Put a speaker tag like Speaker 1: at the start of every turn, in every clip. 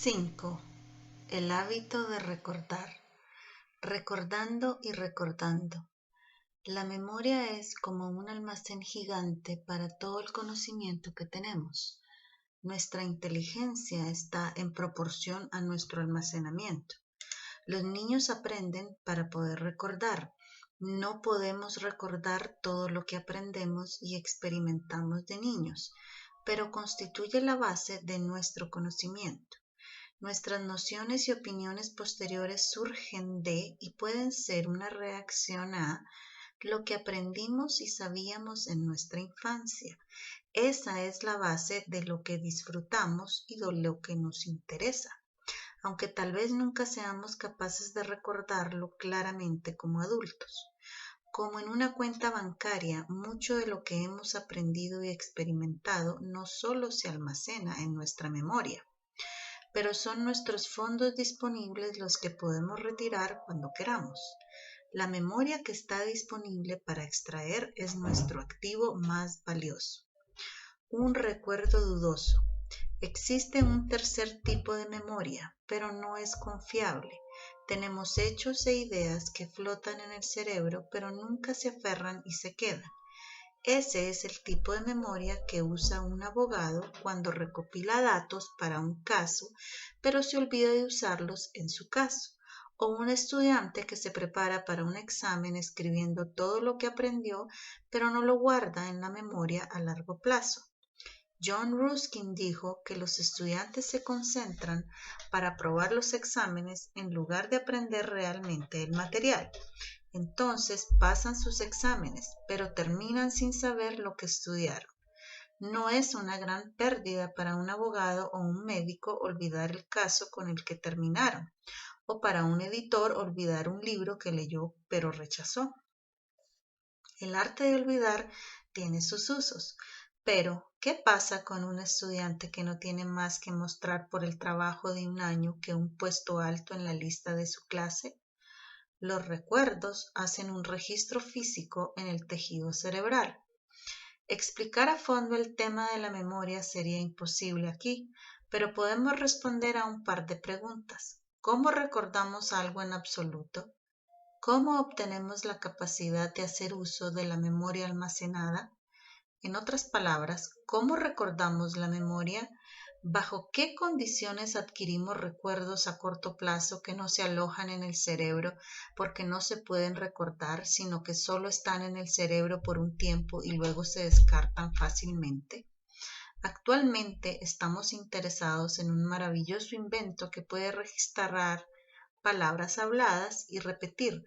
Speaker 1: 5. El hábito de recordar. Recordando y recordando. La memoria es como un almacén gigante para todo el conocimiento que tenemos. Nuestra inteligencia está en proporción a nuestro almacenamiento. Los niños aprenden para poder recordar. No podemos recordar todo lo que aprendemos y experimentamos de niños, pero constituye la base de nuestro conocimiento. Nuestras nociones y opiniones posteriores surgen de y pueden ser una reacción a lo que aprendimos y sabíamos en nuestra infancia. Esa es la base de lo que disfrutamos y de lo que nos interesa, aunque tal vez nunca seamos capaces de recordarlo claramente como adultos. Como en una cuenta bancaria, mucho de lo que hemos aprendido y experimentado no solo se almacena en nuestra memoria, pero son nuestros fondos disponibles los que podemos retirar cuando queramos. La memoria que está disponible para extraer es nuestro activo más valioso. Un recuerdo dudoso. Existe un tercer tipo de memoria, pero no es confiable. Tenemos hechos e ideas que flotan en el cerebro, pero nunca se aferran y se quedan. Ese es el tipo de memoria que usa un abogado cuando recopila datos para un caso, pero se olvida de usarlos en su caso, o un estudiante que se prepara para un examen escribiendo todo lo que aprendió, pero no lo guarda en la memoria a largo plazo. John Ruskin dijo que los estudiantes se concentran para aprobar los exámenes en lugar de aprender realmente el material. Entonces pasan sus exámenes, pero terminan sin saber lo que estudiaron. No es una gran pérdida para un abogado o un médico olvidar el caso con el que terminaron, o para un editor olvidar un libro que leyó pero rechazó. El arte de olvidar tiene sus usos, pero ¿qué pasa con un estudiante que no tiene más que mostrar por el trabajo de un año que un puesto alto en la lista de su clase? Los recuerdos hacen un registro físico en el tejido cerebral. Explicar a fondo el tema de la memoria sería imposible aquí, pero podemos responder a un par de preguntas. ¿Cómo recordamos algo en absoluto? ¿Cómo obtenemos la capacidad de hacer uso de la memoria almacenada? En otras palabras, ¿cómo recordamos la memoria? ¿Bajo qué condiciones adquirimos recuerdos a corto plazo que no se alojan en el cerebro porque no se pueden recordar, sino que solo están en el cerebro por un tiempo y luego se descartan fácilmente? Actualmente estamos interesados en un maravilloso invento que puede registrar palabras habladas y repetir,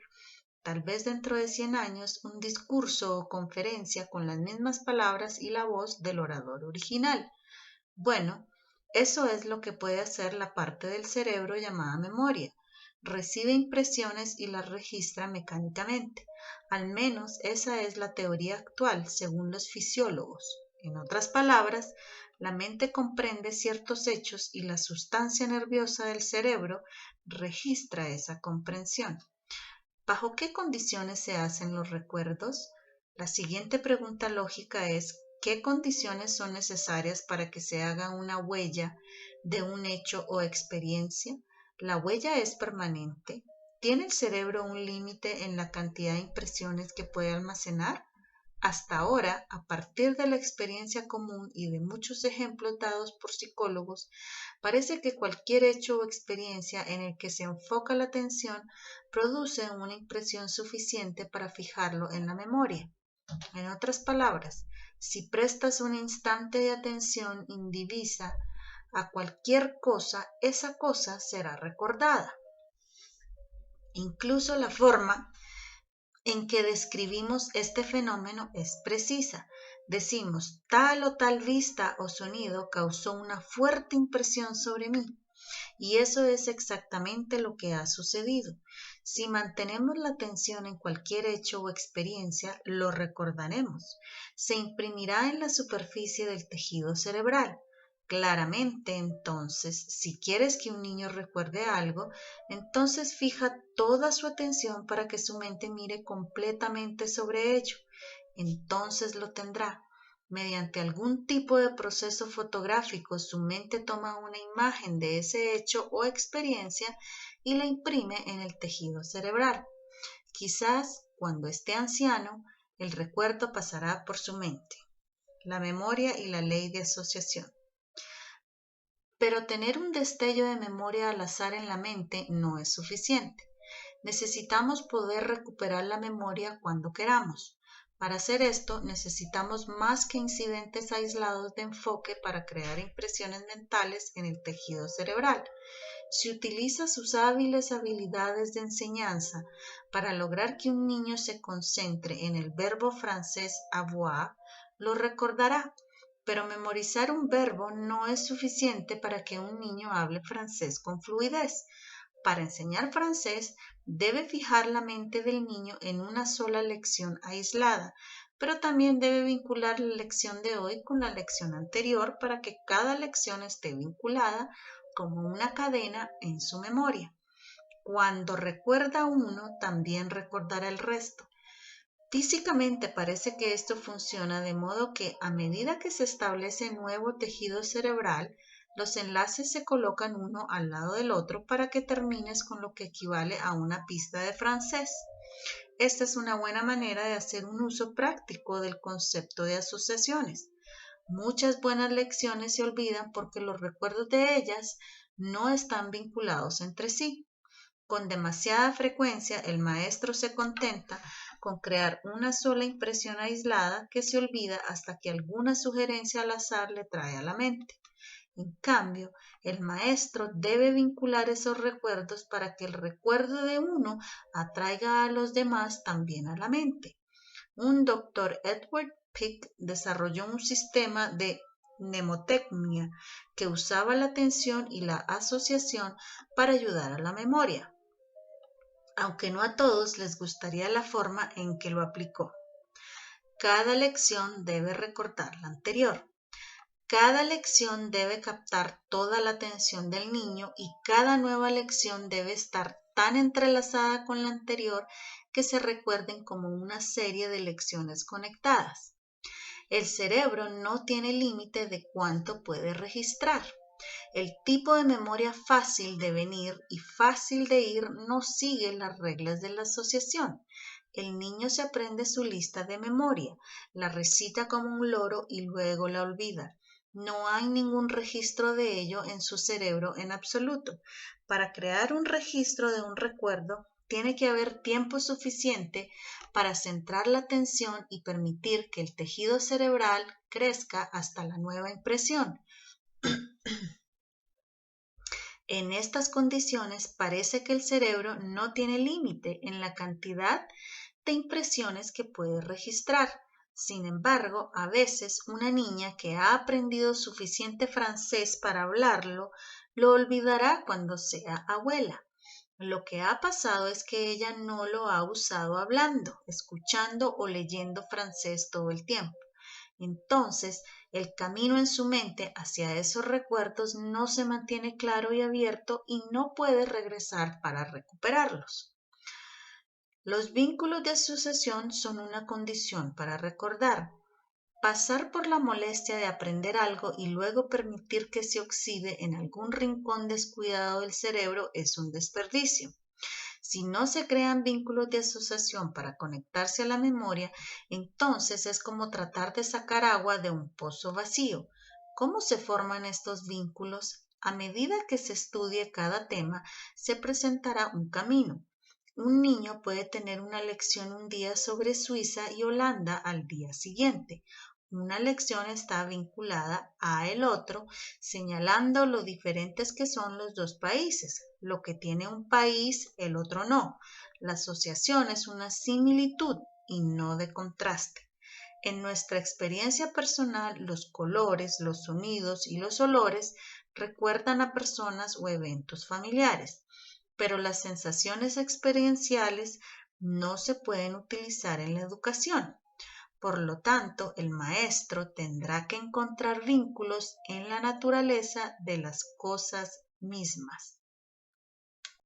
Speaker 1: tal vez dentro de 100 años, un discurso o conferencia con las mismas palabras y la voz del orador original. Bueno, eso es lo que puede hacer la parte del cerebro llamada memoria. Recibe impresiones y las registra mecánicamente. Al menos esa es la teoría actual, según los fisiólogos. En otras palabras, la mente comprende ciertos hechos y la sustancia nerviosa del cerebro registra esa comprensión. ¿Bajo qué condiciones se hacen los recuerdos? La siguiente pregunta lógica es, ¿qué condiciones son necesarias para que se haga una huella de un hecho o experiencia? ¿La huella es permanente? ¿Tiene el cerebro un límite en la cantidad de impresiones que puede almacenar? Hasta ahora, a partir de la experiencia común y de muchos ejemplos dados por psicólogos, parece que cualquier hecho o experiencia en el que se enfoca la atención produce una impresión suficiente para fijarlo en la memoria. En otras palabras, si prestas un instante de atención indivisa a cualquier cosa, esa cosa será recordada. Incluso la forma en que describimos este fenómeno es precisa. Decimos, tal o tal vista o sonido causó una fuerte impresión sobre mí. Y eso es exactamente lo que ha sucedido. Si mantenemos la atención en cualquier hecho o experiencia, lo recordaremos. Se imprimirá en la superficie del tejido cerebral. Claramente, entonces, si quieres que un niño recuerde algo, entonces fija toda su atención para que su mente mire completamente sobre ello. Entonces lo tendrá. Mediante algún tipo de proceso fotográfico, su mente toma una imagen de ese hecho o experiencia y la imprime en el tejido cerebral. Quizás, cuando esté anciano, el recuerdo pasará por su mente. La memoria y la ley de asociación. Pero tener un destello de memoria al azar en la mente no es suficiente. Necesitamos poder recuperar la memoria cuando queramos. Para hacer esto necesitamos más que incidentes aislados de enfoque para crear impresiones mentales en el tejido cerebral. Si utiliza sus hábiles habilidades de enseñanza para lograr que un niño se concentre en el verbo francés avoir, lo recordará. Pero memorizar un verbo no es suficiente para que un niño hable francés con fluidez. Para enseñar francés, debe fijar la mente del niño en una sola lección aislada, pero también debe vincular la lección de hoy con la lección anterior para que cada lección esté vinculada como una cadena en su memoria. Cuando recuerda uno, también recordará el resto. Físicamente parece que esto funciona de modo que a medida que se establece nuevo tejido cerebral, los enlaces se colocan uno al lado del otro para que termines con lo que equivale a una pista de francés. Esta es una buena manera de hacer un uso práctico del concepto de asociaciones. Muchas buenas lecciones se olvidan porque los recuerdos de ellas no están vinculados entre sí. Con demasiada frecuencia, el maestro se contenta con crear una sola impresión aislada que se olvida hasta que alguna sugerencia al azar le trae a la mente. En cambio, el maestro debe vincular esos recuerdos para que el recuerdo de uno atraiga a los demás también a la mente. Un doctor Edward Pick desarrolló un sistema de mnemotecnia que usaba la atención y la asociación para ayudar a la memoria, aunque no a todos les gustaría la forma en que lo aplicó. Cada lección debe recordar la anterior. Cada lección debe captar toda la atención del niño y cada nueva lección debe estar tan entrelazada con la anterior que se recuerden como una serie de lecciones conectadas. El cerebro no tiene límite de cuánto puede registrar. El tipo de memoria fácil de venir y fácil de ir no sigue las reglas de la asociación. El niño se aprende su lista de memoria, la recita como un loro y luego la olvida. No hay ningún registro de ello en su cerebro en absoluto. Para crear un registro de un recuerdo, tiene que haber tiempo suficiente para centrar la atención y permitir que el tejido cerebral crezca hasta la nueva impresión. En estas condiciones parece que el cerebro no tiene límite en la cantidad de impresiones que puede registrar. Sin embargo, a veces una niña que ha aprendido suficiente francés para hablarlo, lo olvidará cuando sea abuela. Lo que ha pasado es que ella no lo ha usado hablando, escuchando o leyendo francés todo el tiempo. Entonces, el camino en su mente hacia esos recuerdos no se mantiene claro y abierto y no puede regresar para recuperarlos. Los vínculos de asociación son una condición para recordar. Pasar por la molestia de aprender algo y luego permitir que se oxide en algún rincón descuidado del cerebro es un desperdicio. Si no se crean vínculos de asociación para conectarse a la memoria, entonces es como tratar de sacar agua de un pozo vacío. ¿Cómo se forman estos vínculos? A medida que se estudie cada tema, se presentará un camino. Un niño puede tener una lección un día sobre Suiza y Holanda al día siguiente. Una lección está vinculada a el otro, señalando lo diferentes que son los dos países. Lo que tiene un país, el otro no. La asociación es una similitud y no de contraste. En nuestra experiencia personal, los colores, los sonidos y los olores recuerdan a personas o eventos familiares, pero las sensaciones experienciales no se pueden utilizar en la educación. Por lo tanto, el maestro tendrá que encontrar vínculos en la naturaleza de las cosas mismas.